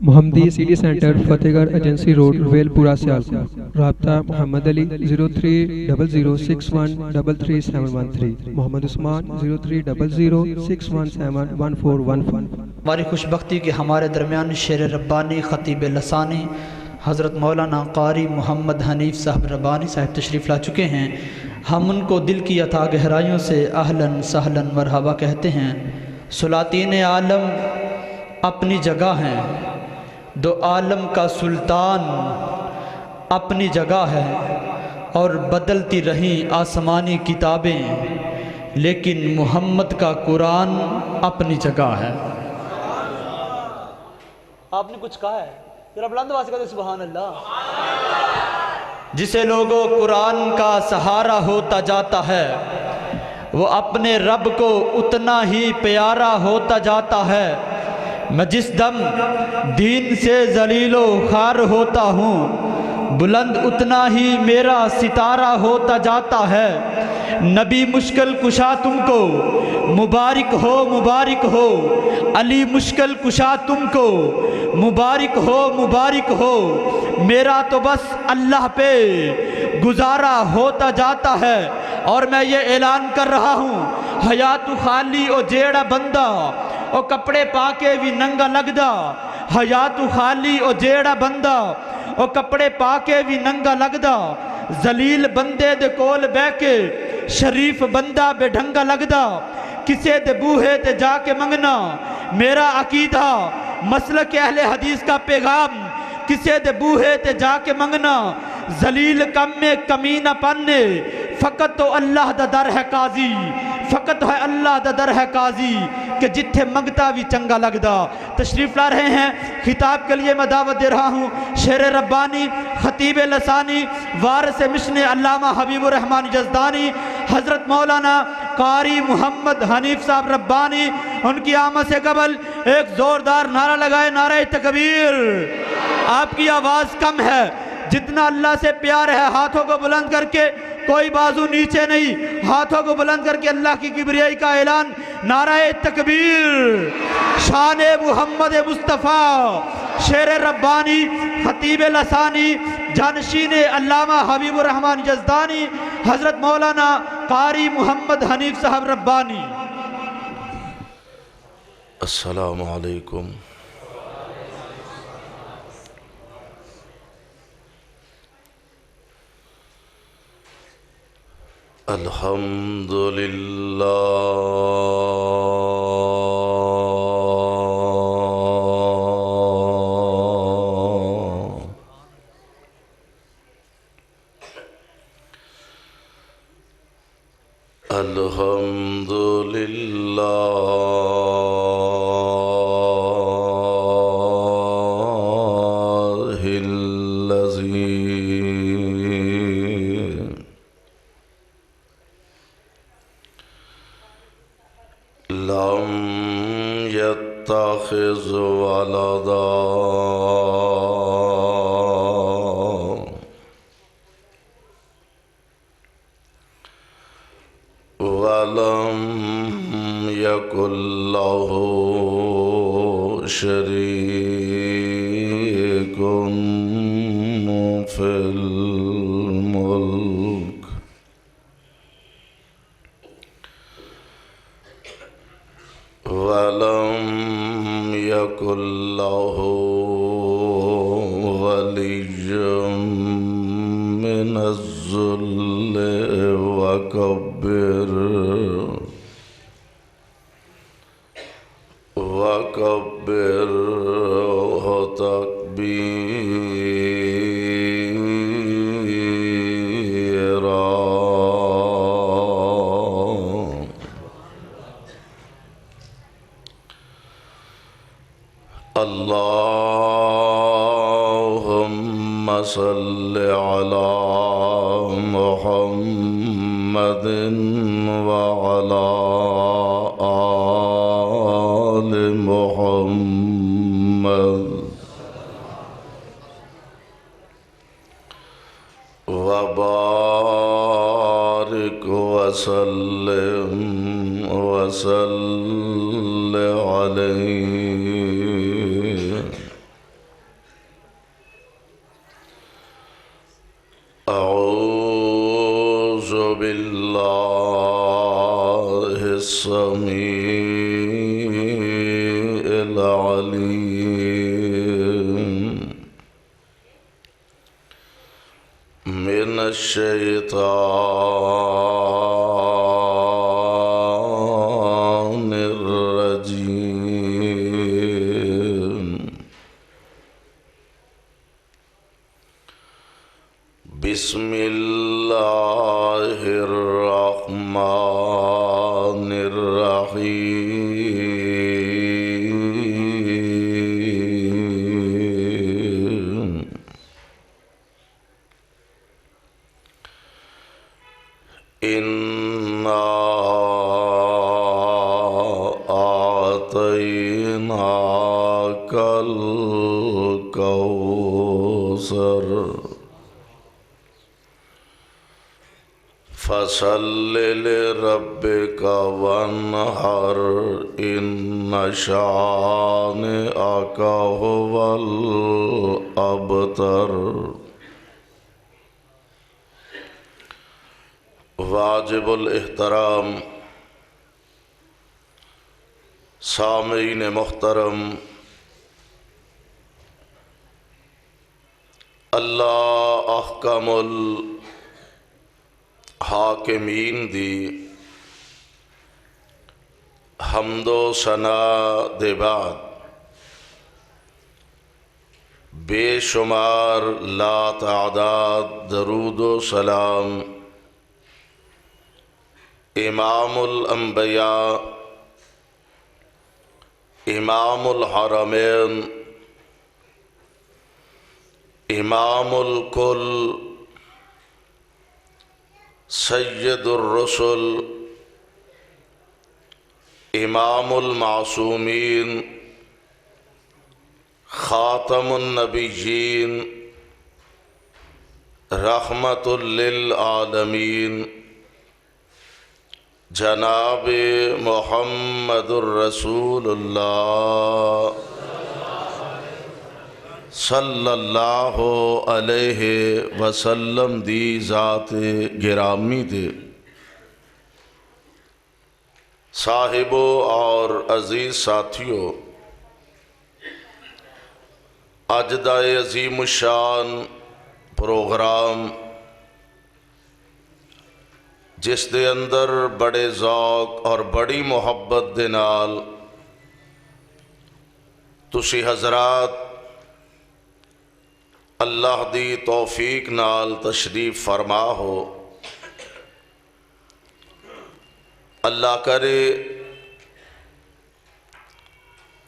محمدی CD centre فتح گڑھ agency road well پورہ سیالکوٹ۔ رابطہ محمد علی 030061333713، محمد عثمان 0300617141. ہماری خوش بختی کہ ہمارے درمیان شعر ربانی خطیب لسانی حضرت مولانا قاری محمد حنیف صاحب ربانی صاحب تشریف لا چکے ہیں۔ ہم ان کو دل کی عطا گہرائیوں سے اہلاً سہلاً مرحبا کہتے ہیں۔ سلاطین عالم اپنی جگہ ہیں، دو عالم کا سلطان اپنی جگہ ہے، اور بدلتی رہیں آسمانی کتابیں، لیکن محمد کا قرآن اپنی جگہ ہے۔ آپ نے کچھ کہا ہے؟ ذرا بلند آواز سے کہتے سبحان اللہ۔ جسے لوگوں قرآن کا سہارا ہوتا جاتا ہے، وہ اپنے رب کو اتنا ہی پیارا ہوتا جاتا ہے۔ میں جس دم دین سے ذلیل و خوار ہوتا ہوں، بلند اتنا ہی میرا ستارہ ہوتا جاتا ہے۔ نبی مشکل کشا تم کو مبارک ہو مبارک ہو، علی مشکل کشا تم کو مبارک ہو مبارک ہو، میرا تو بس اللہ پہ گزارا ہوتا جاتا ہے۔ اور میں یہ اعلان کر رہا ہوں، حیات خالی او جیڑا بندہ او کپڑے پا کے بھی ننگا لگدا، حیات خالی او جیڑا بندہ او کپڑے پا کے بھی ننگا لگدا، ذلیل بندے دے کول بہ کے شریف بندہ بے ڈھنگا لگدا، کسے دے بوہے تے جا کے منگنا میرا عقیدہ، مسلک اہل حدیث کا پیغام، کسے دے بوہے تے جا کے منگنا، ذلیل کم میں کمینہ پانے، فقط تو اللہ دا در ہے قاضی، فقط ہے اللہ دا در ہے قاضی، کہ جتھے منگتا بھی چنگا لگدا۔ تشریف لا رہے ہیں، خطاب کے لیے میں دعوت دے رہا ہوں شعر ربانی خطیب لسانی وارث مشن علامہ حبیب الرحمن جزدانی حضرت مولانا قاری محمد حنیف صاحب ربانی۔ ان کی آمد سے قبل ایک زوردار نعرہ لگائے، نعرہ تکبیر۔ آپ کی آواز کم ہے، جتنا اللہ سے پیار ہے ہاتھوں کو بلند کر کے، کوئی بازو نیچے نہیں، ہاتھوں کو بلند کر کے اللہ کی کبریائی کا اعلان، نعرہ تکبیر۔ شان محمد مصطفیٰ، شعر ربانی خطیب لسانی جانشین علامہ حبیب الرحمن جزدانی حضرت مولانا قاری محمد حنیف صاحب ربانی۔ السلام علیکم۔ الحمدللہ الحمدللہ لم يتخذ ولدا ولم يكن له شريك في الملك ولم يكن له ولي من الذل وكبره تكبيرا۔ اللهم صل على محمد وعلى آل محمد وبارك وسلم وصل عليه الشيطان الرجيم بسم الله الرحمن الرحيم إنا أعطيناك الكوثر فصل لربك وانحر إن شانئك هو الأبتر واجب الاحترام سامعین محترم، اللہ احکم الحاکمین دی حمد و ثنا دے بعد بے شمار لا تعداد درود و سلام امام الانبیاء امام الحرمین امام الکل سید الرسل امام المعصومین خاتم النبیین رحمت للعالمین جناب محمد الرسول اللہ صلی اللہ علیہ وسلم دی ذات گرامی دے صاحبوں اور عزیز ساتھیوں، اج دا عظیم الشان پروگرام جس دے اندر بڑے ذوق اور بڑی محبت دے نال تسی حضرات اللہ دی توفیق نال تشریف فرما ہو، اللہ کرے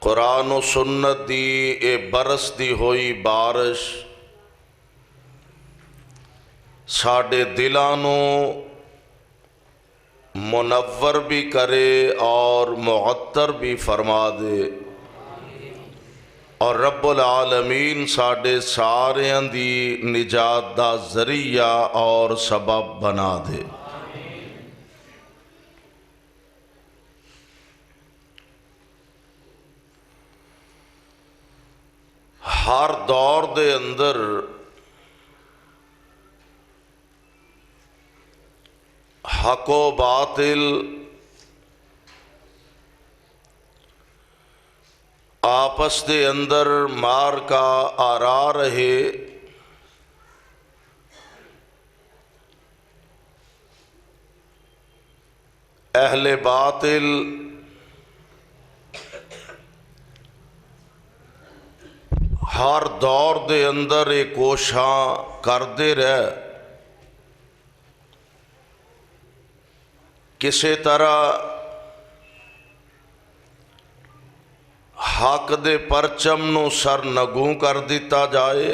قرآن و سنت دی اے برس دی ہوئی بارش ساڈے دلانوں منور بھی کرے اور معطر بھی فرما دے، اور رب العالمین ساڈے ساریاں دی نجات دا ذریعہ اور سبب بنا دے۔ ہر دور دے اندر حق و باطل آپس دے اندر مار کا آرا رہے، اہل باطل ہر دور دے اندر ایک کوشاں کردے رہ کسے طرح حق دے پرچم نو سر نگوں کر دیتا جائے،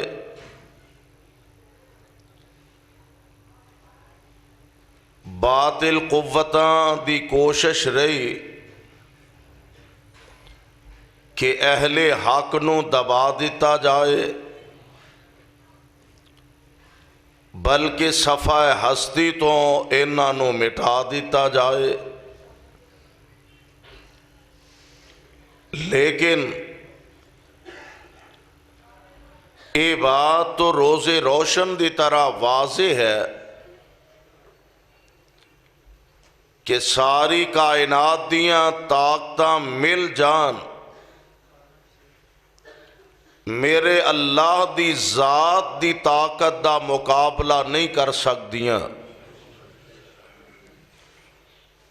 باطل قوتاں دی کوشش رہی کہ اہل حق نو دبا دیتا جائے، بلکہ صفحہ ہستی تو انہاں نو مٹا دیتا جائے۔ لیکن یہ بات تو روز روشن دی طرح واضح ہے کہ ساری کائنات دیاں طاقتاں مل جان میرے اللہ دی ذات دی طاقت دا مقابلہ نہیں کر سکدیاں۔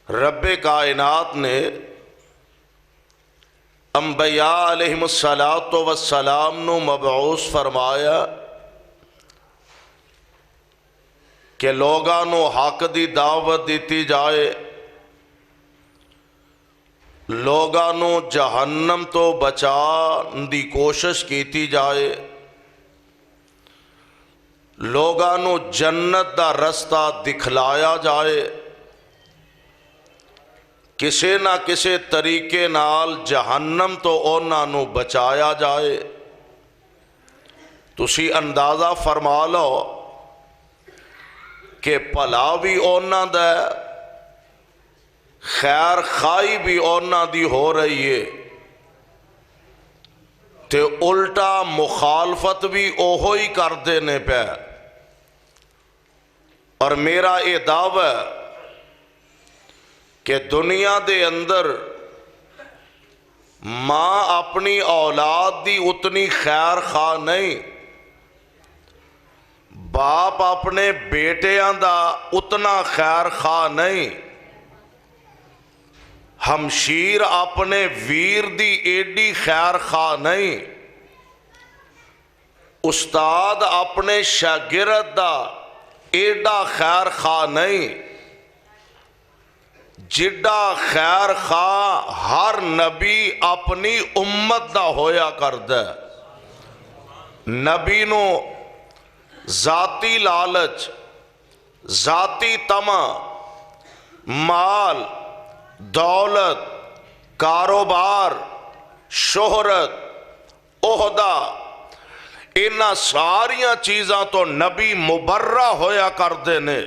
رب کائنات نے انبیاء علیہم الصلاۃ والسلام نو مبعوث فرمایا کہ لوگاں نو حق دی دعوت دیتی جائے، لوگاں نو جہنم تو بچان دی کوشش کیتی جائے، لوگاں نو جنت دا رستہ دکھلایا جائے، کسے نہ کسے طریقے نال جہنم تو اونا نو بچایا جائے۔ تسی اندازہ فرما لو کہ بھلا بھی اونا دا خیر خائی بھی اونا دی ہو رہی ہے تے الٹا مخالفت بھی اوہو ہی کر دینے پہ۔ اور میرا یہ دعویٰ ہے کہ دنیا دے اندر ماں اپنی اولاد دی اتنی خیر خواہ نہیں، باپ اپنے بیٹیاں دا اتنا خیر خواہ نہیں، ہمشیر اپنے ویر دی ایڈی خیر خواہ نہیں، استاد اپنے شاگرد دا ایڈا خیر خواہ نہیں، جڈا خیر خواہ ہر نبی اپنی امت دا ہویا کردہ۔ نبی نو ذاتی لالچ، ذاتی طمع، مال، دولت، کاروبار، شہرت، عہدہ، انہاں ساریاں چیزاں تو نبی مبرہ ہویا کردے نے۔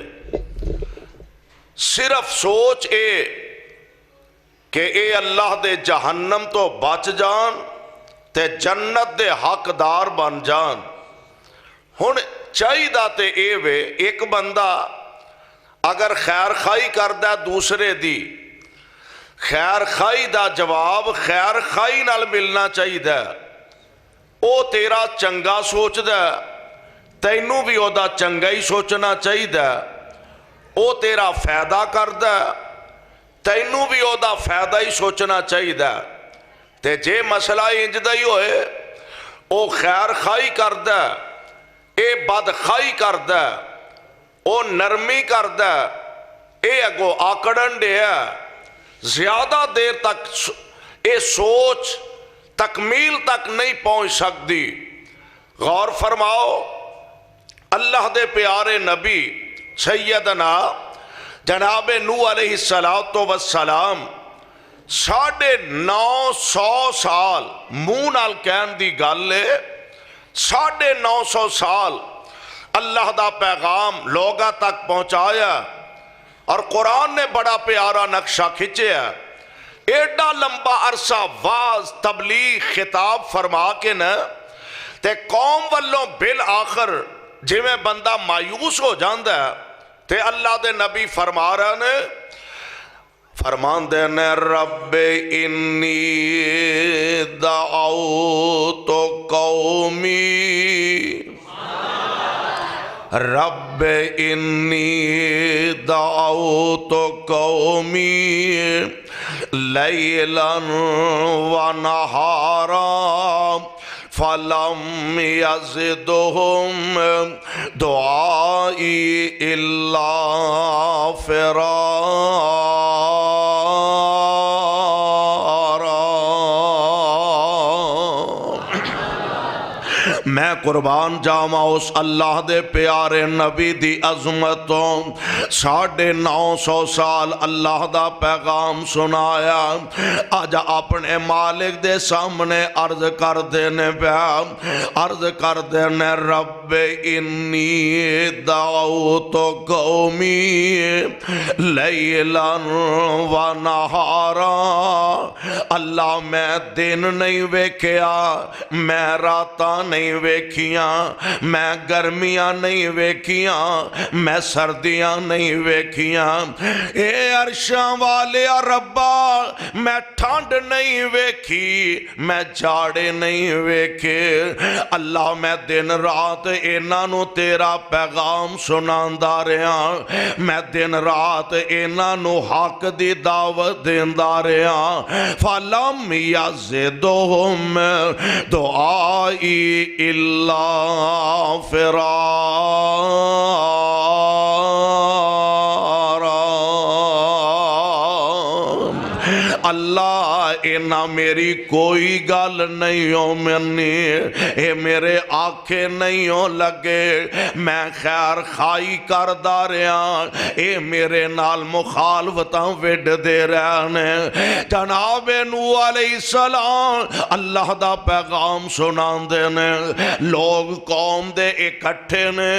صرف سوچ اے کہ اے اللہ دے جہنم تو بچ جان تے جنت دے حقدار بن جان۔ ہن چاہیے تے اے وے ایک بندہ اگر خیر خائی کردہ دوسرے دی، خیر خائی دا جواب خیر خائی نال ملنا چاہیے۔ او تیرا چنگا سوچ دا تینوں بھی او دا چنگا ہی سوچنا چاہیے۔ او تیرا فائدہ کردہ تینوں بھی او دا فائدہ ہی سوچنا چاہیے۔ تے جے مسئلہ انجدہ ہی ہوئے او خیر خائی کردہ، اے بد خائی کردہ، او نرمی کردہ، اے اگو آکڑن دے ہے، زیادہ دیر تک اے سوچ تکمیل تک نہیں پہنچ سکتی۔ غور فرماؤ، اللہ دے پیارے نبی سیدنا جناب نوح علیہ السلام 950 سال منہ نال کہن دی گل ہے، 950 سال اللہ دا پیغام لوگاں تک پہنچایا، اور قرآن نے بڑا پیارا نقشہ کھچیا۔ ایڈا لمبا عرصہ واز تبلیغ خطاب فرما کے نا تے قوم والوں بالآخر جی میں بندہ مایوس ہو جاندہ ہے تے اللہ دے نبی فرما رہا نے، فرمان دے نے رب انی دعوت قومی، رب انی دعوت قومی لیلا و نہارا فلم یزدہم دعائی الا فرارا۔ میں قربان جاواں اس اللہ دے پیارے نبی دی عظمتوں، 950 سال اللہ دا پیغام سنایا، آج اپنے مالک دے سامنے عرض کر دینے پہ، عرض کر دینے رب انی دعوت قومی لیلا و نہارا، اللہ میں دن نہیں ویکھیا، میں راتاں نہیں نہیں ویکھیاں، میں گرمیاں نہیں ویکھیاں، میں سردیاں نہیں ویکھیاں، اے عرشاں والے ربا میں ٹھنڈ نہیں ویکھی، میں جاڑے نہیں ویکھے۔ اللہ میں دن رات انہاں نو تیرا پیغام سناندا رہا، میں دن رات انہاں نو حق دی دعوت دیندا رہا۔ فَلَمْ يَزِدْهُمْ دُعَائِي إِلَّا فِرَارًا۔ اللہ اینا میری کوئی گل نہیں ہو منی، اے میرے آنکھیں نہیں ہو لگے، میں خیر خائی کردہ رہا، اے میرے نال مخالفتاں وڈ دے رہنے۔ جناب نوح علیہ السلام اللہ دا پیغام سنان دینے، لوگ قوم دے اکٹھے نے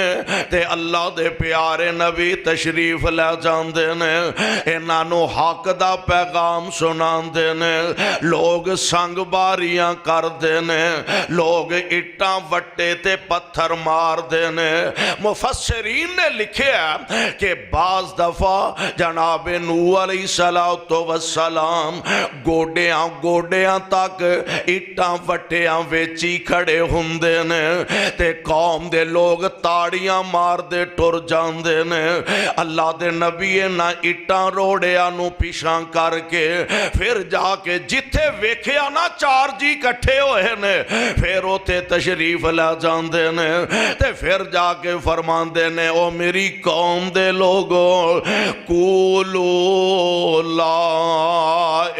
تے اللہ دے پیارے نبی تشریف لے جان دینے، انہاں نو حق دا پیغام سنان دینے، لوگ سنگ باریاں کر دینے، لوگ اٹھاں وٹے تے پتھر مار دینے۔ مفسرین نے لکھے ہے کہ بعض دفعہ جناب نوح علیہ السلام گوڈیاں تک اٹھاں وٹیاں ویچی کھڑے ہوندے نے تے قوم دے لوگ تاڑیاں مار دے ٹر جاندے نے۔ اللہ دے نبی نہ اٹھاں روڑیاں نو پیشاں کر کے پھر جا کے جتھے ویکھیا نا چار جی کٹھے ہوئے نے پھر اوتے تشریف لے جاندے نے تے پھر جا کے فرماندے نے او میری قوم دے لوگوں قولوا لا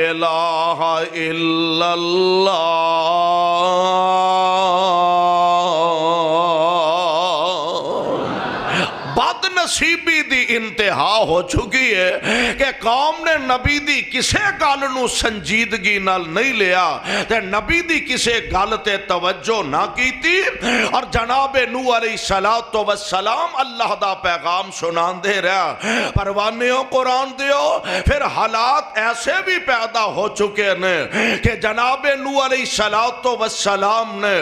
الہ الا اللہ۔ بد نصیبی دی انتہا ہو چکی ہے کہ قوم نے نبی دی کسے گل نو سنجیدگی نال نہیں لیا تے نبی دی کسے گل تے توجہ نہ کیتی اور جناب نوح علیہ السلام اللہ دا پیغام سنان دے رہا۔ پروانیوں قرآن دیو پھر حالات ایسے بھی پیدا ہو چکے نے کہ جناب نوح علیہ السلام نے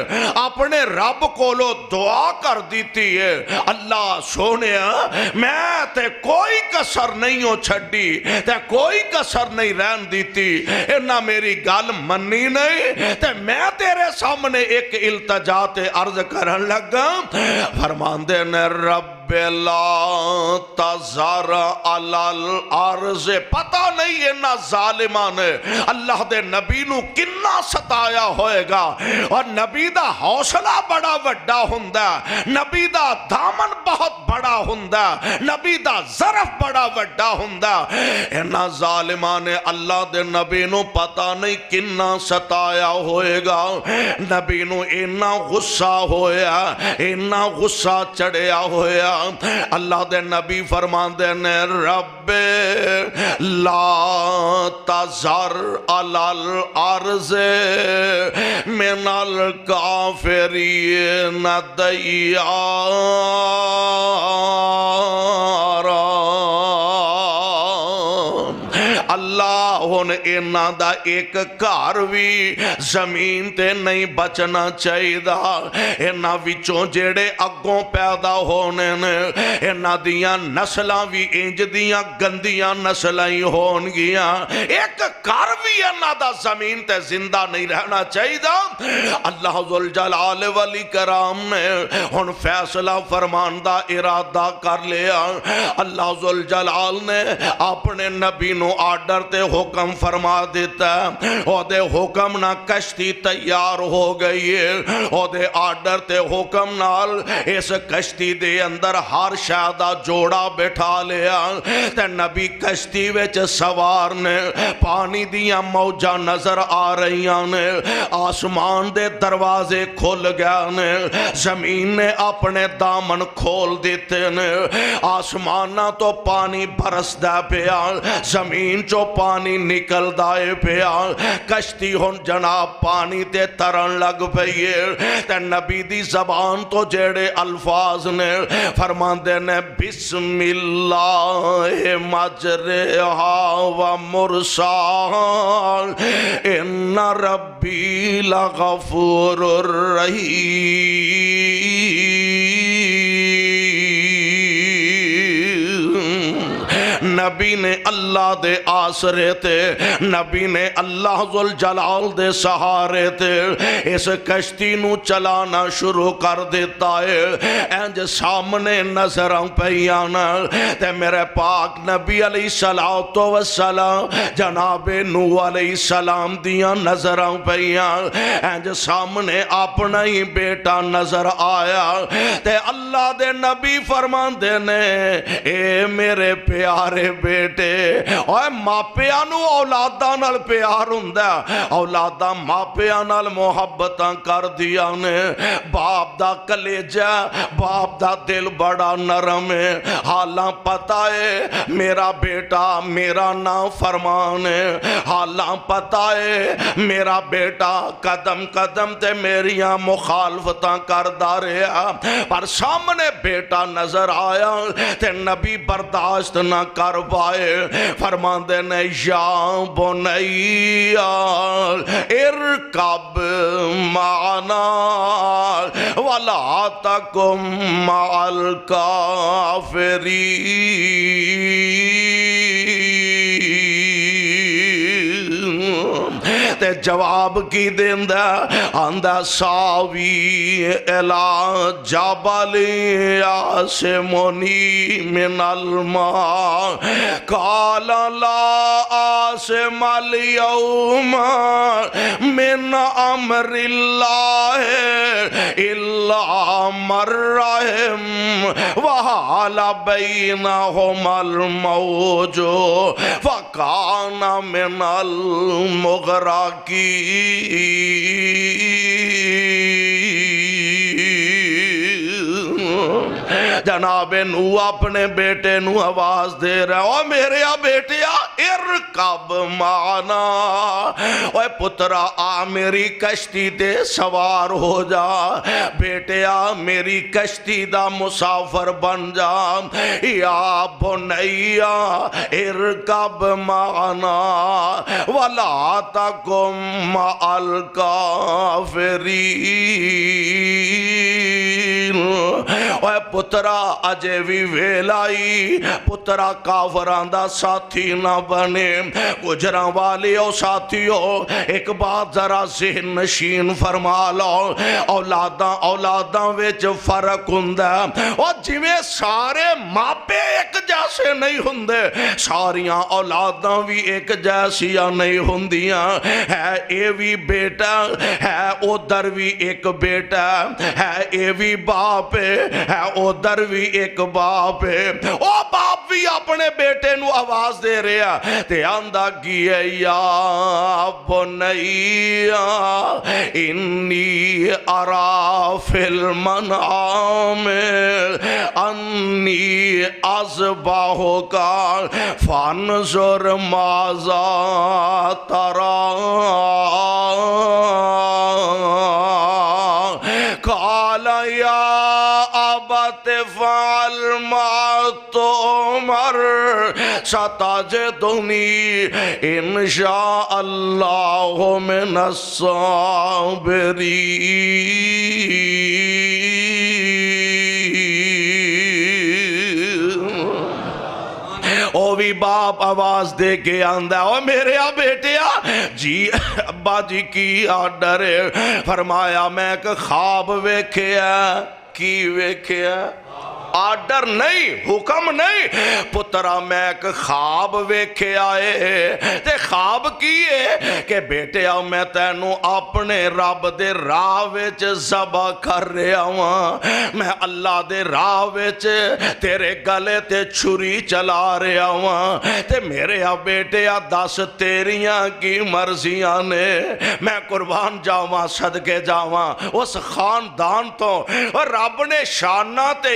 اپنے رب کو لو دعا کر دیتی ہے، اللہ سونے میں تے کوئی کسر نہیں ہو چھڑی تے کوئی کسر نہیں رہن دیتی، انہا میری گل منی نہیں تے میں تیرے سامنے ایک التجا تے عرض کرن لگا۔ فرماندے نے رب لا تذر علی الارض، پتہ نہیں انہا ظالمان نے اللہ دے نبی نو کنا ستایا ہوئے گا اور نبی دا حوصلہ بڑا وڈا ہوندا، نبی دا دامن بہت بڑا ہوندا، نبی دا ظرف بڑا وڈا ہوندا، انہا ظالمان نے اللہ دے نبی نو پتہ نہیں کنا ستایا ہوئے گا۔ نبی نو اینا غصہ ہویا، اینا غصہ چڑھیا ہویا، اللہ دے نبی فرماندے نے رب لا تذر علی الارض من الکافرین دیارا۔ اللہ ہن انہاں دا ایک گھر بھی زمین تے نہیں بچنا چاہیے دا، انہاں وچوں جیڑے اگوں پیدا ہونے نے انہاں دیاں نسلاں بھی انج دیاں گندیاں نسلاں ہی ہون گیاں، ایک گھر بھی انہاں دا زمین تے زندہ نہیں رہنا چاہیے دا۔ اللہ ذوالجلال والاکرام نے ہن فیصلہ فرمان دا ارادہ کر لیا۔ اللہ ذوالجلال نے اپنے نبی نو آرڈر تے حکم فرما دیتا ہے، او دے حکم نہ کشتی تیار ہو گئی ہے، او دے آرڈر تے حکم نال اس کشتی دے اندر ہر شہدہ جوڑا بٹھا لیا تے نبی کشتی وچ سوار نے، پانی دیاں موجاں نظر آ رہیاں نے، آسمان دے دروازے کھل گیا نے، زمین نے اپنے دامن کھول دیتے نے، آسمانہ تو پانی برس دا پیا، زمین چو پانی پانی نکلدا ہے پیا کشتی ہن جناب پانی تے ترن لگ پئی ہے تے نبی دی زبان تو جڑے الفاظ نے فرماندے نے بسم اللہ مجرہا و مرساہا ان ربی لغفور الرحیم نبی نے اللہ دے آسرے تے نبی نے اللہ ذوالجلال دے سہارے تے اس کشتی نو چلانا شروع کر دیتا ہے انج سامنے نظر پیانا تے میرے پاک نبی علیہ السلام جناب نوح علیہ السلام دیاں نظر پیاں انج سامنے اپنا ہی بیٹا نظر آیا تے اللہ دے نبی فرماندے نے اے میرے پیارے بیٹے اوے ماپیاں نو اولاداں نال پیار ہوندا اولاداں ماپیاں نال محبتاں کر دیا نے باپ دا کلیجہ باپ دا دل بڑا نرم ہے حالاں پتہ ہے میرا بیٹا میرا نام فرمان ہے حالاں پتہ ہے میرا بیٹا قدم قدم تے میریاں مخالفتاں کردا رہیا پر سامنے بیٹا نظر آیا تے نبی برداشت نہ کر پائے فرماندے نے یا بنیا ارکب معنا ولا تکن مع الکافرین تے جواب کی دیندہ آندہ ساوی الہ جبل آسمونی من الماء قال لا آسم اليوم من امر اللہ الا من رحم وحال بینہم الموج فکان من المغرقین جناب نوح اپنے بیٹے نو آواز دے رہا ہے او میرے بیٹیا ارکب معنا اوے پترا آ میری کشتی تے سوار ہو جا بیٹیا میری کشتی دا مسافر بن جا یا بنیا ارکب معنا ولا تکن مع الکافرین اوے پترا اجے بھی ویلائی پترا کافران دا ساتھی نہ بنے گجراں والے او ساتھیو ایک بات ذرا ذہن نشین فرما لو اولاداں وچ فرق ہوندا او جویں سارے ماپے ایک جیسے نہیں ہوندے ساریاں اولاداں بھی ایک جیسیاں نہیں ہوندیاں ہے اے بھی بیٹا ہے ادھر بھی ایک بیٹا ہے اے بھی باپ ہے ادھر بھی ایک باپ ہے او باپ بھی اپنے بیٹے نو آواز دے رہا تے آندہ کیے یا بنیا انی ارا فی المنام انی اذبحک فانظر ماذا تری قال یا ابت افعل ما تؤمر ستجدنی انشاء اللہ من الصابرین او بھی باپ آواز دے کے آندہ او میرے بیٹیا جی ابا جی کی آرڈر فرمایا میں ایک خواب ویکھیا کی ویکھیا آرڈر نہیں حکم نہیں پترا میں ایک خواب ویکھے آئے تے خواب کیے کہ بیٹیا میں تینوں اپنے رب دے راہ وچ ذبح کر رہا ہوں میں اللہ دے راہ وچ تیرے گلے تے چھری چلا رہا ہوں تے میرے بیٹیا دس تیریاں کی مرضیاں نے میں قربان جاواں صدقے جاواں اس خاندان تو رب نے شانہ تے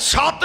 7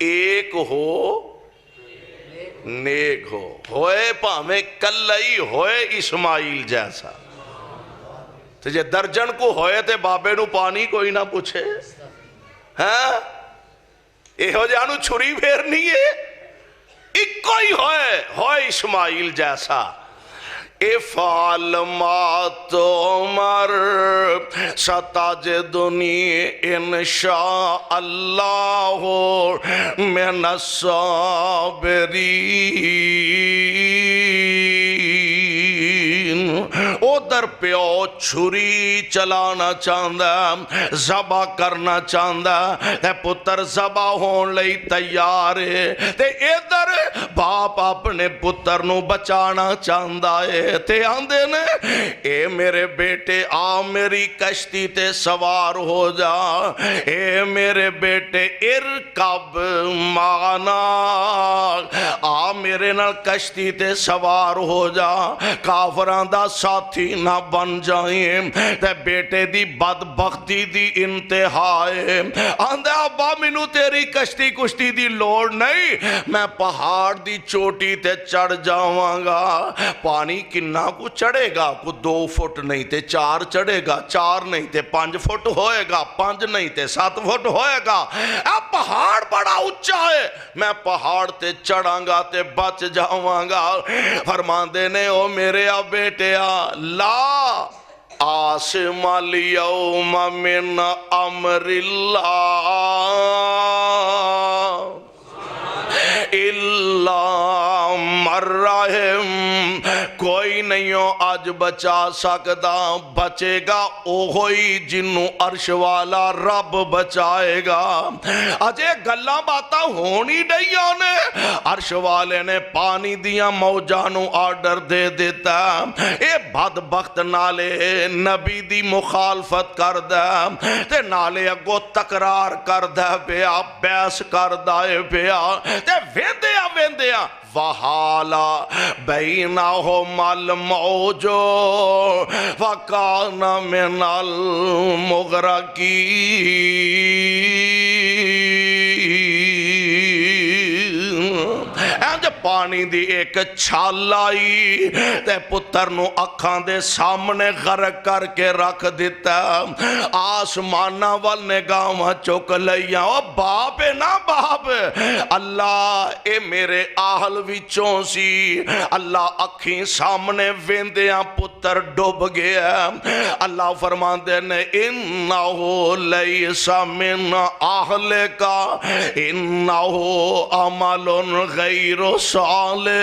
ایک ہو نیک ہو، ہوئے پاویں کلا ہی ہوئے اسماعیل جیسا، تو جے درجن کو ہوئے تے بابے نو پانی کوئی نہ پوچھے، ہاں اے ہو جانو چھری پھیرنی ہے، ایک کوئی ہوئے اسماعیل جیسا۔ افعل ما تؤمر ستجدنی انشاء اللہ من الصابرین۔ ادھر پیو چھری چلانا چاہندا، ذبح کرنا چاہندا، تے پتر ذبح ہون لئی تیار ہے، تے ادھر باپ اپنے پتر نو بچانا چاہندا ہے، تے آندے نے اے میرے بیٹے آ میری کشتی تے سوار ہو جا، اے میرے بیٹے ارکب معنا، آ میرے نال کشتی تے سوار ہو جا، کافراں دا ساتھی نہ بن جائیں۔ تے بیٹے دی بدبختی دی انتہا ہے، آندے ابا مینوں تیری کشتی کشتی دی لوڑ نہیں، میں پہاڑ دی چوٹی تے چڑھ جاواں گا۔ پانی کنا کو چڑھے گا، کو 2 فٹ نہیں تے 4 چڑھے گا، 4 نہیں تے 5 فٹ ہوئے گا، 5 نہیں تے 7 فٹ ہوئے گا۔ اب پہاڑ بڑا اونچا ہے، میں پہاڑ تے چڑھاں گا تے بچ جاواں گا۔ فرماندے نے او میرے بیٹے لا عاصم اليوم من امر اللہ الا من رحم، کوئی نہیں ہو آج بچا سکتا، بچے گا اوہی جنوں عرش والا رب بچائے گا۔ اجے گلاں باتاں ہونی ڈیاں نے، عرش والے نے پانی دیاں موجانوں آرڈر دے دیتا، اے بدبخت نالے نبی دی مخالفت کردہ تے نالے اگو تقرار کردہ پیا، بیس کردہ پیا، تے ویندیا وحالا بینہم الموج وکان من المغرقین۔ اینج پانی دی ایک چھال آئی تے پتر نو اکھاں دے سامنے غرق کر کے رکھ دیتا، آسمانہ وال نگاہ چک لیا، او باپ نا باپ، اللہ اے میرے آہل وچوں سی، اللہ اکھیں سامنے ویندیاں پتر ڈوب گیا۔ اللہ فرماندے نے انہو لیس من اہلک انہو عمل غیر صالح۔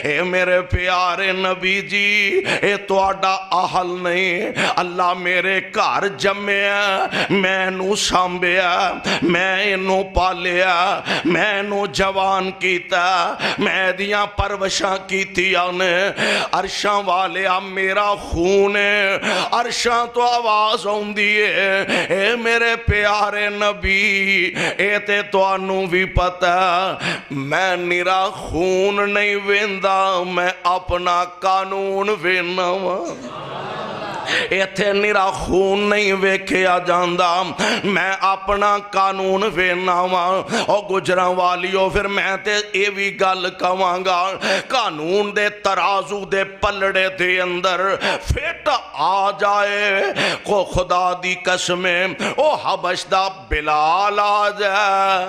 اے میرے پیارے نبی جی، اے تواڈا اہل نہیں، اللہ میرے گھر جمیا، میں نو سامبیا، میں نو پالیا، میں نو جوان کیتا، میں دیاں پروشاں کیتیاں نے، عرشاں والے میرا خون ہے، عرشاں تو آواز ہوندی ہے، اے میرے پیارے نبی، اے تے توانوں بھی پتہ، میں نرا خون نہیں ویندا، میں اپنا قانون وینا وا۔ ایتھے نرا خون نہیں ویکھیا جاندا، میں اپنا قانون وینا وا۔ او گجراں والیو پھر میں تے اے وی گل کواں گا، قانون دے ترازو دے پلڑے دے اندر فٹ آ جائے کو خدا دی قسمیں، او حبش دا بلال آ جائے،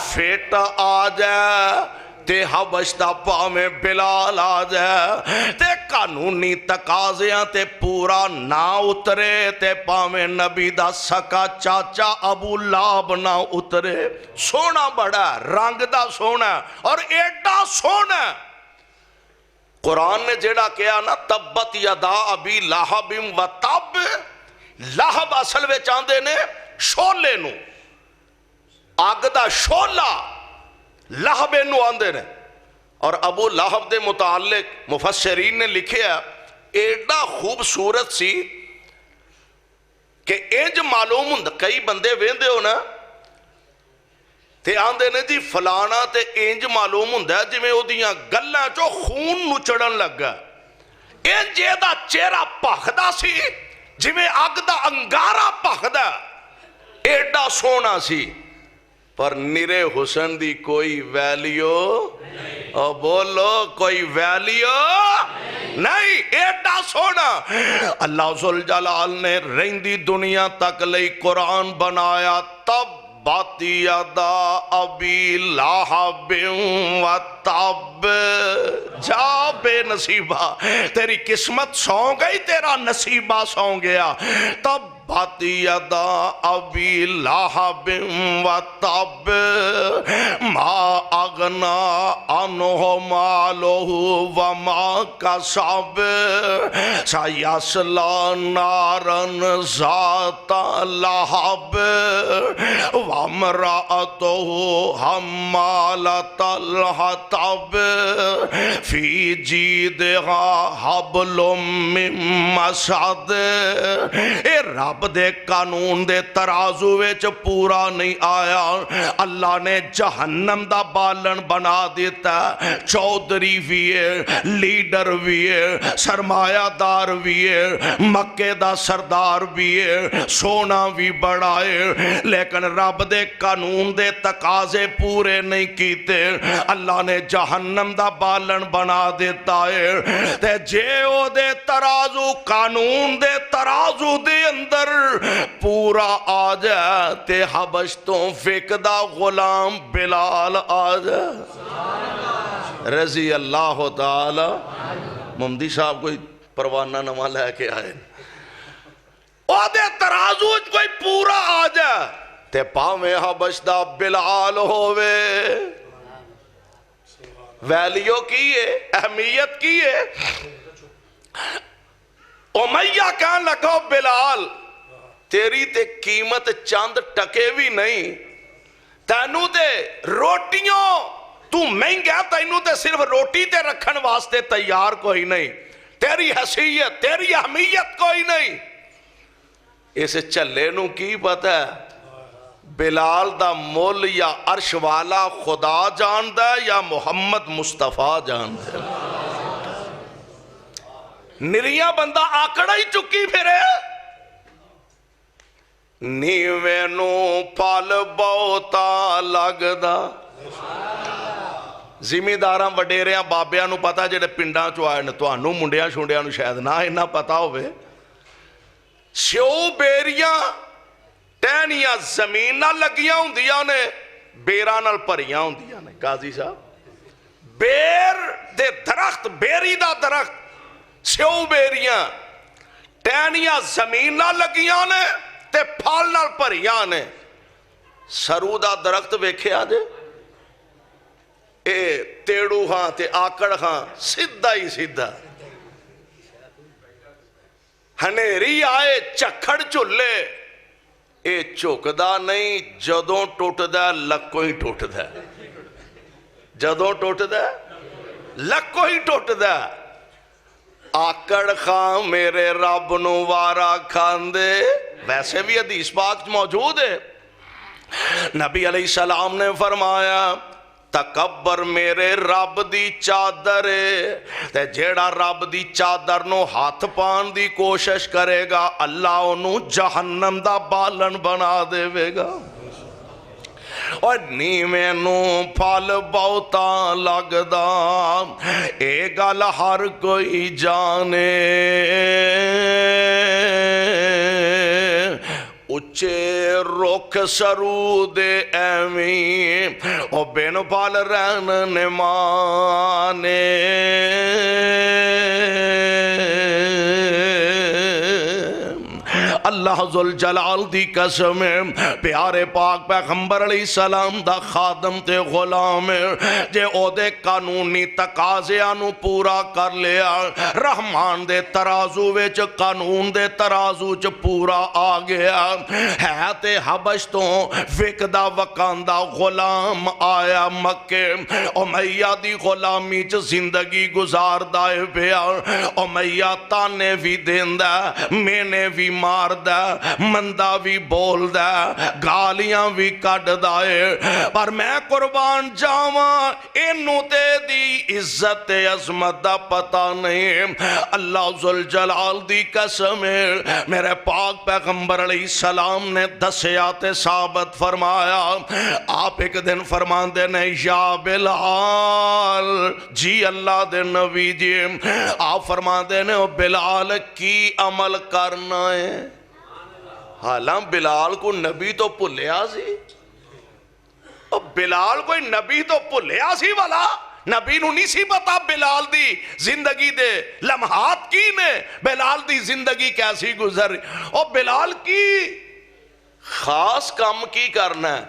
فٹ آ جائے تے حبش دا پاویں بلال آ جائے، تے قانونی تقاضیاں تے پورا نہ اترے، تے پاویں نبی دا سکا چاچا ابو لہب نہ اترے۔ سونا بڑا رنگ دا سونا اور ایڈا سونا، قرآن نے جیڑا کیا نا تبت یدا ابی لہب و تب، لہب اصل وچ آندے نے شولے نو، اگ دا شولا لہب نو آندے نے، اور ابو لہب دے متعلق مفسرین نے لکھیا ایڈا خوبصورت سی کہ انج معلوم ہوں، کئی بندے ویندے ہو نا تے آندے نے جی فلانا تے انج معلوم ہوں جی میں او دیاں گلاں چو خون نچڑن لگا، انج دا چہرہ پخدا سی جی میں اگ دا انگارہ پخدا، ایڈا سونا سی۔ پر نرے حسن دی کوئی ویلیو اور بولو کوئی ویلیو نہیں. ایڈا سونا اللہ ذوالجلال نے رہندی دنیا تک لئی قرآن بنایا. تب باتی یدا ابی لہب و تب. جا بے نصیبہ تیری قسمت سو گئی, تیرا نصیبہ سو گیا. تب باتی یدا ابی لہب و تب ما اغنا عنہ مالہ وما کسب سیصلی نارا ذات لہب وامرأتہ حمالۃ الحطب فی جیدہا حبل من مسد. اے رب دے قانون دے ترازو وچ پورا نہیں آیا. اللہ نے جہنم دا بالن بنا دیتا. چودھری بھی ہے, لیڈر بھی ہے, سرمایہ دار بھی ہے, مکے دا سردار بھی ہے, سونا بھی بڑا ہے, لیکن رب دے قانون دے تقاضے پورے نہیں کیتے. اللہ نے جہنم دا بالن بنا دیتا ہے. تے جے او دے ترازو قانون دے ترازو دے اندر پورا آ جائے تے حبشتوں فکدہ غلام بلال آ جائے رضی اللہ تعالی. ممدی صاحب کوئی پروانہ نما لے کے آئے, او دے ترازو کوئی پورا آ جائے تے پاویں حبشتہ بلال ہوئے. ویلیو کی ہے, اہمیت کی ہے. امیہ کہنے لگا بلال تیری تے قیمت چاند ٹکے بھی نہیں, تینوں تے روٹیوں تو مہنگا, تینوں تے صرف روٹی تے رکھن واسطے تیار کوئی نہیں, تیری حیثیت تیری اہمیت کوئی نہیں. اسے چلے نو کی پتہ ہے بلال دا مول یا عرش والا خدا جاندہ ہے یا محمد مصطفیٰ جاندہ ہے. نریاں بندہ آکڑا ہی چکی پھرے. نیوے نو پال بہتا لگدا. زمینداراں وڈیریاں بابیاں نو پتا جڑے پنڈاں چو آئے نے, تانوں منڈیاں شونڈیاں نو شاید نہ انہاں پتا ہوئے. سیو بیریاں ٹہنیاں زمین نہ لگیاں ہوندیاں نے, بیراں نال بھریاں ہوندیاں نے. قاضی صاحب بیر دے درخت, بیری دا درخت, سیو بیریاں ٹہنیاں زمین نہ لگیاں نے تے پھال نال بھریاں نے. سرو دا درخت ویکھے آجے, اے تیڑو ہاں تے آکڑ ہاں سدھا ہی سدھا. ہنیری آئے چکھڑ چلے, اے چکدا نہیں, جدوں ٹوٹ دا لکو ہی ٹوٹ دا. جدوں ٹوٹ دا لکو ہی ٹوٹ دا. آکڑ خان میرے رب نو وارا کھاندے. ویسے بھی حدیث پاک موجود ہے, نبی علیہ السلام نے فرمایا تکبر میرے رب دی چادر ہے, تے جیڑا رب دی چادر نو ہاتھ پان دی کوشش کرے گا اللہ انہوں جہنم دا بالن بنا دے گا. اور نیویں نو پھل بہتا لگدا, اے گل ہر کوئی جانے. اچھے رکھ سرو دے ایویں او بین پھل رہن مانے. اللہ ذوالجلال دی قسم ہے, پیارے پاک پیغمبر علیہ السلام دا خادم تے غلام ہے, جے او دے قانونی تقاضیاں نو پورا کر لیا, رحمان دے ترازو وچ قانون دے ترازو چ پورا آ گیا. ہے تے حبشتوں وکدا وکاندا غلام آیا مکے, امیہ دی غلامی چ زندگی گزار دائے پیا. امیہ تانے بھی دیندا, میں نے بھی مار کردا مندا بھی بولدا گالیاں بھی کڈدا ہے پر میں قربان جاواں اینوں تے دی عزت تے عظمت دا پتہ نہیں اللہ ذوالجلال دی قسم میرے پاک پیغمبر علیہ السلام نے دسیا تے ثابت فرمایا آپ ایک دن فرماندے نے یا بلال جی اللہ دے نبی جی آپ فرماندے نے بلال کی عمل کرنا ہے حالاں بلال کو نبی تو بھلیا سی بلال کوئی نبی تو بھلیا سی والا نبی نو نہیں سی پتا بلال دی زندگی دے لمحات کی نے بلال دی زندگی کیسی گزر اور بلال کی خاص کام کی کرنا ہے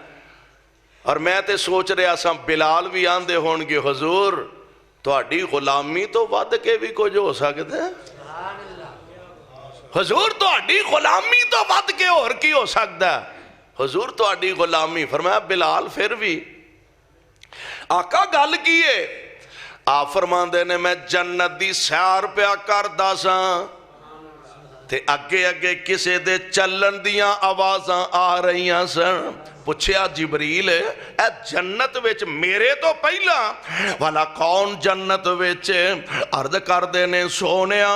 اور میں تے سوچ رہا سا بلال بھی آندے ہون گے حضور تہاڈی غلامی تو ود کے بھی کچھ ہو سکتا ہے حضور تہاڈی غلامی تو ود کے اور کی ہو سکتا ہے حضور تہاڈی غلامی فرمایا بلال پھر بھی آقا گل کیے آپ فرماندے نے میں جنت دی سیر پیا کردا ساں تے اگے اگے کسے دے چلن دیاں آوازاں آ رہیاں سن پوچھیا جبریل اے جنت وچ میرے تو پہلا والا کون جنت وچ عرض کر دینے سونیا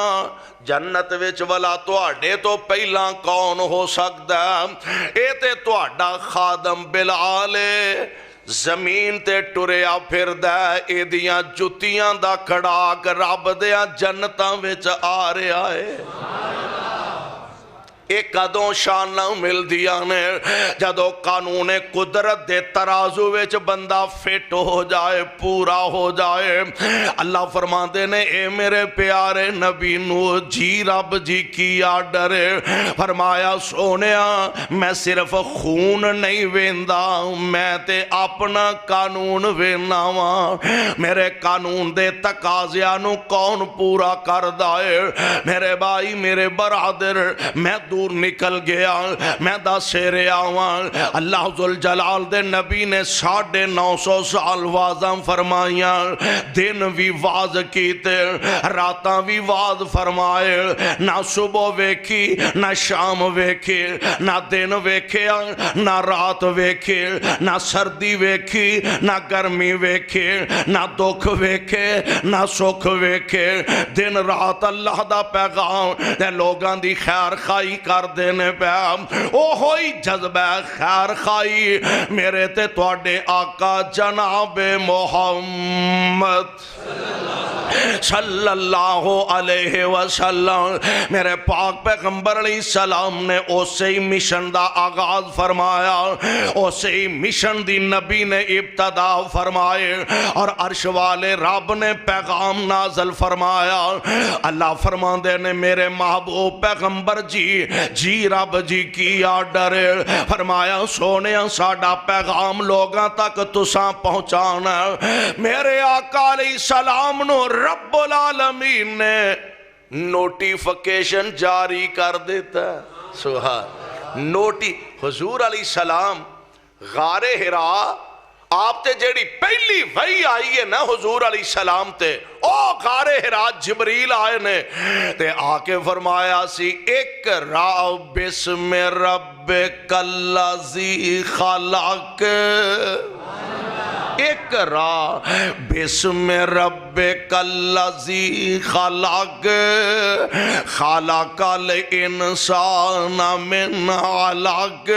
جنت وچ والا تواڈے تو پہلا کون ہو سکتا اے تے تواڈا خادم بلال زمین تے ٹریا پھر اے دیاں جتیاں دا کھڑاک رب دیاں جنتاں وچ آ رہا ہے ایک قدوں شان نہ مل دیا نے جدو قانون قدرت دے ترازو وچ بندہ فٹ ہو جائے پورا ہو جائے اللہ فرماندے نے اے میرے پیارے نبی نو جی رب جی کیا ڈرے فرمایا سونیا میں صرف خون نہیں ویندا میں تے اپنا قانون وینا وا میرے قانون دے تقاضیاں نو کون پورا کردا ہے میرے بھائی میرے برادر میں دور نکل گیا میں دا سیرے آوان اللہ ذوالجلال دے نبی نے 950 سال وازاں فرمائیاں دن بھی واز کیتے راتاں بھی واز فرمائے نہ صبح ویکھی نہ شام ویکھی نہ دن ویکھے نہ رات ویکھی نہ سردی ویکھی نہ گرمی ویکھی نہ دکھ ویکھے نہ سکھ ویکھے دن رات اللہ دا پیغام دے لوگاں دی خیر خائی کر دینے پہ او ہوئی جذبہ خیر خائی میرے تے تواڈے آقا جناب محمد صلی اللہ علیہ وسلم میرے پاک پیغمبر علیہ السلام نے اسے ہی مشن دا آغاز فرمایا اسے ہی مشن دی نبی نے ابتدا فرمائے اور عرش والے رب نے پیغام نازل فرمایا اللہ فرماندے نے میرے محبوب پیغمبر جی رب جی کی آرڈر فرمایا سونیا ساڈا پیغام لوگاں تک تساں پہنچانا میرے آقا علیہ السلام نو رب العالمین نے نوٹیفیکیشن جاری کر دیتا سبحان حضور علیہ السلام غار حرا آپ تے جیڑی پہلی وحی آئی ہے نا حضور علیہ السلام تے او غار حرا جبریل آئے نے تے آکے فرمایا سی اقرا بسم ربک الذی خلق اقرا بسم ربک الذی خلق خلق الانسان من علق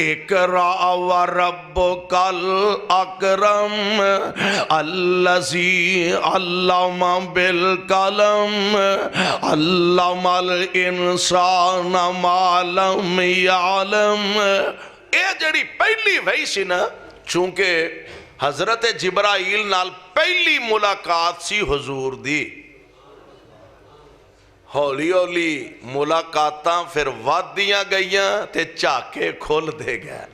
اقرا وربک الاکرم الذی علم بالقلم علم الانسان ما لم یعلم اے جڑی پہلی وحی سی نا چونکہ حضرت جبرائیل نال پہلی ملاقات سی حضور دی ہولی ہولی ملاقاتاں پھر وادیاں گئیاں تے چاکے کھول دے گئے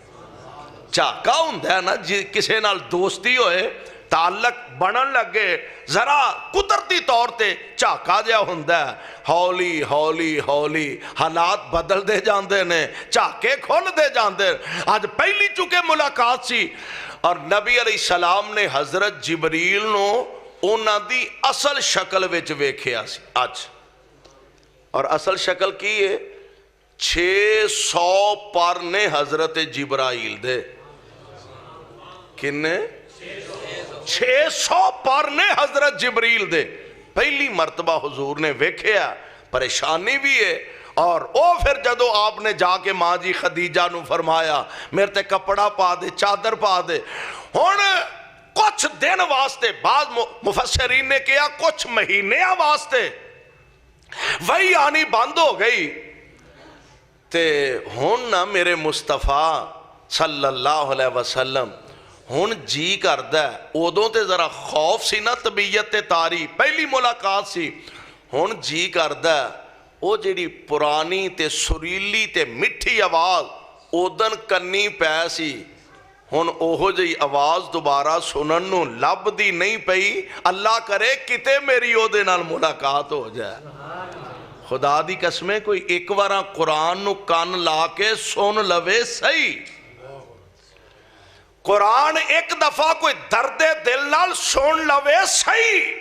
چاکا ہوندہ ہے نا کسے نال دوستی ہوئے تعلق بنن لگے ذرا قدرتی طور تے چاکا جا ہوندہ ہے ہولی ہولی ہولی حالات بدل دے جاندے نے چاکے کھول دے جاندے آج پہلی چکے ملاقات سی اور نبی علیہ السلام نے حضرت جبریل نو اونا دی اصل شکل وچ ویکھیا سی آج اور اصل شکل کی ہے 600 پر نے حضرت جبرائیل دے کنے 600 پر نے حضرت جبریل دے پہلی مرتبہ حضور نے ویکھیا پریشانی بھی ہے اور او پھر جدو آپ نے جا کے ماں جی خدیجہ نو فرمایا میرے تے کپڑا پا دے چادر پا دے ہن کچھ دن واسطے بعض مفسرین نے کہا کچھ مہینے واسطے وہی آنی بند ہو گئی تے ہن نا میرے مصطفیٰ صلی اللہ علیہ وسلم ہن جی کردہ ادوں تے ذرا خوف سی نا طبیعت تے تاری پہلی ملاقات سی ہن جی کردہ او جیڑی پرانی تے سریلی تے مٹھی آواز اودن کنی پی سی ہن اوہو جی آواز دوبارہ سنن نو لب دی نہیں پئی اللہ کرے کتے میری او دے نال ملاقات ہو جائے خدا دی قسمیں کوئی ایک وارا قرآن نو کان لا کے سن لوے صحیح قرآن ایک دفعہ کوئی درد دل نال سن لوے صحیح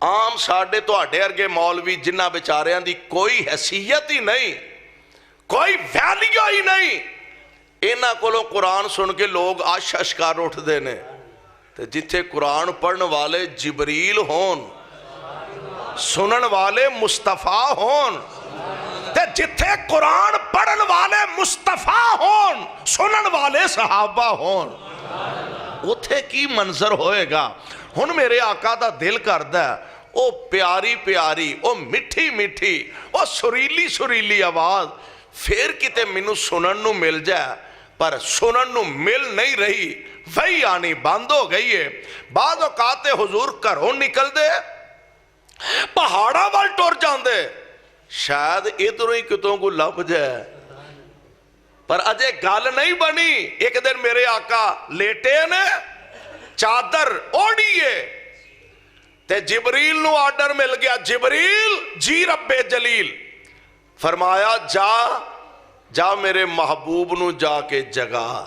عام ساڑھے تو آڈے ارگے مولوی جنہ بیچاریاں دی کوئی حیثیت ہی نہیں کوئی ویلیو ہی نہیں اینا کولو قرآن سن کے لوگ آش اشکار اٹھ دینے تے جتھے قرآن پڑھن والے جبریل ہون سنن والے مصطفیٰ ہون تے جتھے قرآن پڑھن والے مصطفیٰ ہون سنن والے صحابہ ہون اتھے کی منظر ہوئے گا ہن میرے آقا دا دل کردہ او پیاری پیاری او مٹھی مٹھی او سریلی سریلی آواز پھر کتے منو سنن نو مل جائے پر سنن نو مل نہیں رہی وہی آنی بند ہو گئی ہے بعض اوقات حضور گھروں نکل دے پہاڑا وال ٹور جان دے شاید ادھروں ہی کتوں کو لب جائے پر اجے گال نہیں بنی ایک دن میرے آقا لیٹے نے چادر اوڑیے تے جبریل نو آرڈر مل گیا جبریل جی رب جلیل فرمایا جا میرے محبوب نو جا کے جگا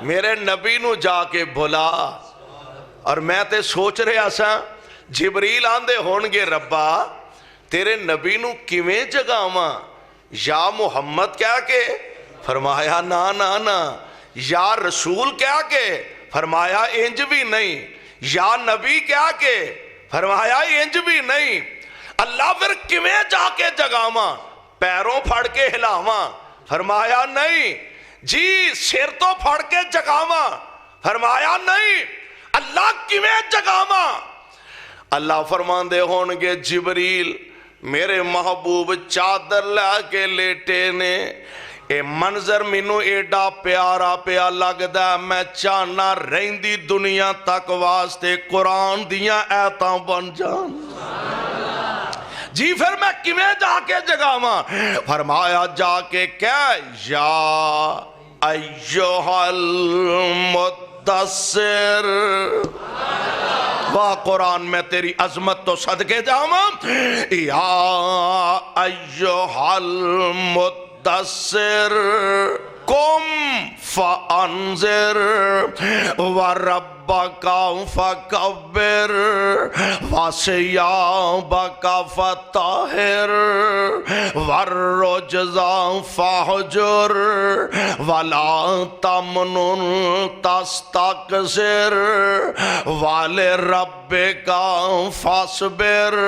میرے نبی نو جا کے بھلا اور میں تے سوچ رہے آسا جبریل آندے ہونگے ربا تیرے نبی نو کیویں جگاواں یا محمد کیا کہ فرمایا نا یا رسول کیا کہ فرمایا انج بھی نہیں یا نبی کیا کہ فرمایا انج بھی نہیں اللہ پھر کیویں جا کے جگاواں پیروں پھڑ کے ہلاواں فرمایا نہیں جی سر تو پھڑ کے جگاواں فرمایا نہیں اللہ کیویں جگاواں اللہ فرمان دے ہونگے جبریل میرے محبوب چادر لے کے لیٹے نے اے منظر منو ایڈا پیارا پیا لگ دا میں چانا رہندی دنیا تک واسطے قرآن دیاں ایتاں بن جان جی پھر میں کیویں جا کے جگاواں فرمایا جا کے کیا یا ایہا المدثر واہ قرآن میں تیری عظمت تو صدقے جاواں یا ایہا المدثر قم فانذر وربک فکبر وثیابک فطہر والرجز فاہجر ولا تمنن تستکثر ولربک فاصبر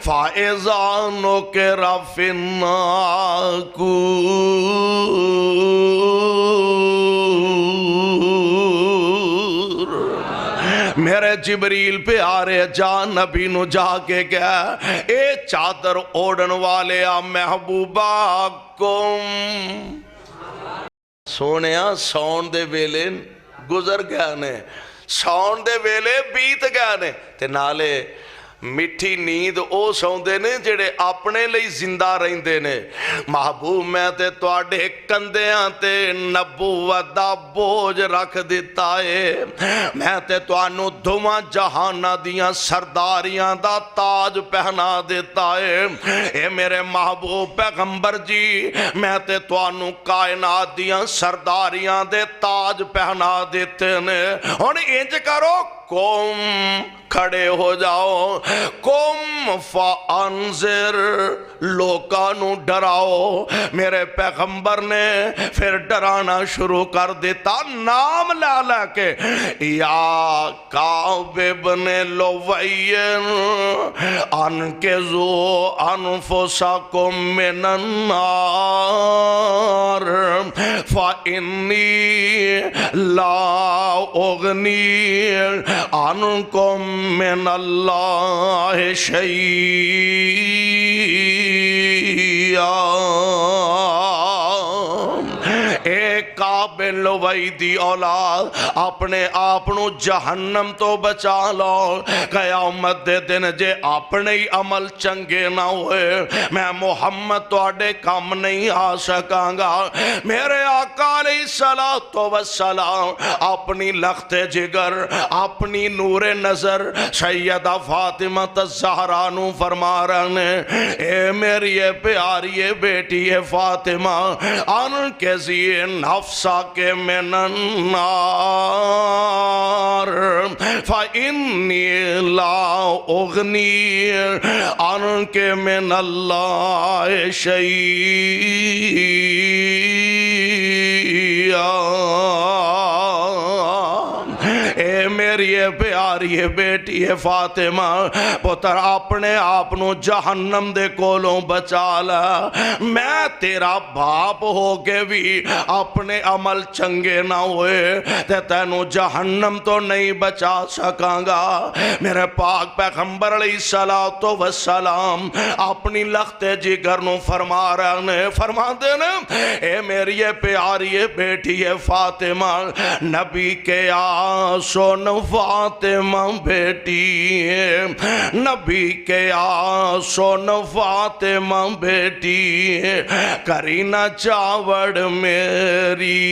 فاذا نقر فی الناقور میرے جبریل پہ آرے جا نبی نو جا کے گیا اے چادر اوڑن والے آ محبوبہ کم سونیا سون دے ویلے گزر گیا نے سون دے ویلے بیت گیا نے تے نالے مٹھی نیند او سوندے نے جڑے اپنے لئی زندہ رہندے نے محبوب میں تے تواڈے کندیاں تے نبوت دا بوجھ رکھ دیتا ہے میں تے توانو دوواں جہاناں دیاں سرداریاں دا تاج پہنا دیتا ہے اے میرے محبوب پیغمبر جی میں تے توانو کائنات دیاں سرداریاں دے تاج پہنا دیتے نے ہن انج کرو قم کھڑے ہو جاؤ، قم فانذر لوکاں نو ڈراؤ۔ میرے پیغمبر نے پھر ڈرانا شروع کر دیتا، نام لے لے کے، یا کعب ابن لؤی انقذوا انفسکم من النار فانی لا اغنی عنکم من اللہ شیئا۔ اے کعب بن لؤی دی اولاد، اپنے آپنو جہنم تو بچا لو۔ قیامت دے دن جے اپنے ہی عمل چنگے نہ ہوئے، میں محمد توڑے کام نہیں آ سکاں گا۔ میرے آقا علیہ السلام اپنی لخت جگر، اپنی نور نظر سیدہ فاطمہ الزہرا نو فرما رہے ہیں، اے میری پیاری بیٹی فاطمہ، انقذی نفسک من النار فإنی لا اغنی عنک من اللہ شیئا۔ اے میری پیاری بیٹی فاطمہ، پتر اپنے آپنو جہنم دے کولوں بچا لا۔ میں تیرا باپ ہو کے بھی اپنے عمل چنگے نہ ہوئے تے تینوں جہنم تو نہیں بچا سکاں گا۔ میرے پاک پیغمبر علیہ السلام اپنی لخت جگر نو فرما رہے، فرما دینا، اے میری پیاری بیٹی فاطمہ، نبی کے سن فاطمہ بیٹی، نبی کے سن فاطمہ بیٹی، کرینہ چاوڑ میری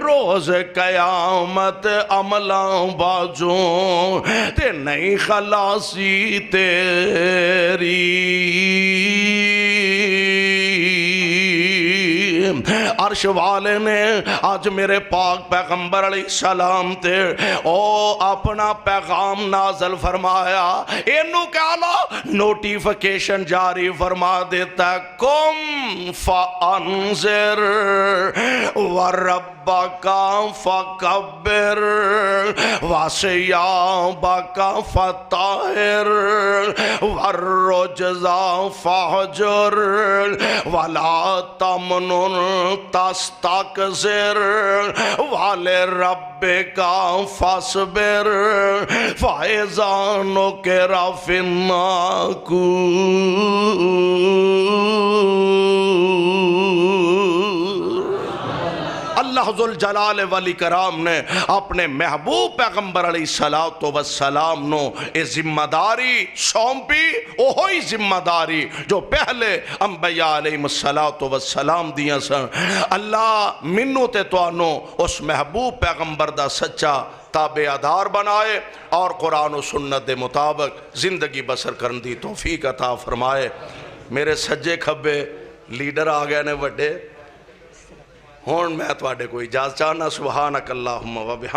روز قیامت عملاں باجوں تے نہیں خلاصی تیری۔ عرش والے نے آج میرے پاک پیغمبر علیہ السلام تے او اپنا پیغام نازل فرمایا، انہوں کہلا نوٹیفیکیشن جاری فرما دیتا، قم فانذر وربک فکبر وثیابک فطہر والرجز فہجر ولا تمنن تستکثر ولربک فاصبر فاذا نقر فی الناقور۔ اللہ ذوالجلال والاکرام نے اپنے محبوب پیغمبر علیہ السلام نو اے ذمہ داری سونپی، اوہی ذمہ داری جو پہلے انبیاء علیہ السلام دیا سن۔ اللہ منو تے توانو اس محبوب پیغمبر دا سچا تابعدار بنائے اور قرآن و سنت دے مطابق زندگی بسر کرن دی توفیق عطا فرمائے۔ میرے سجے کھبے لیڈر آگئے نے وڈے، ہون میں تو آڈے کوئی اجازت چاہنا، سبحانک اللہم و بحمدک۔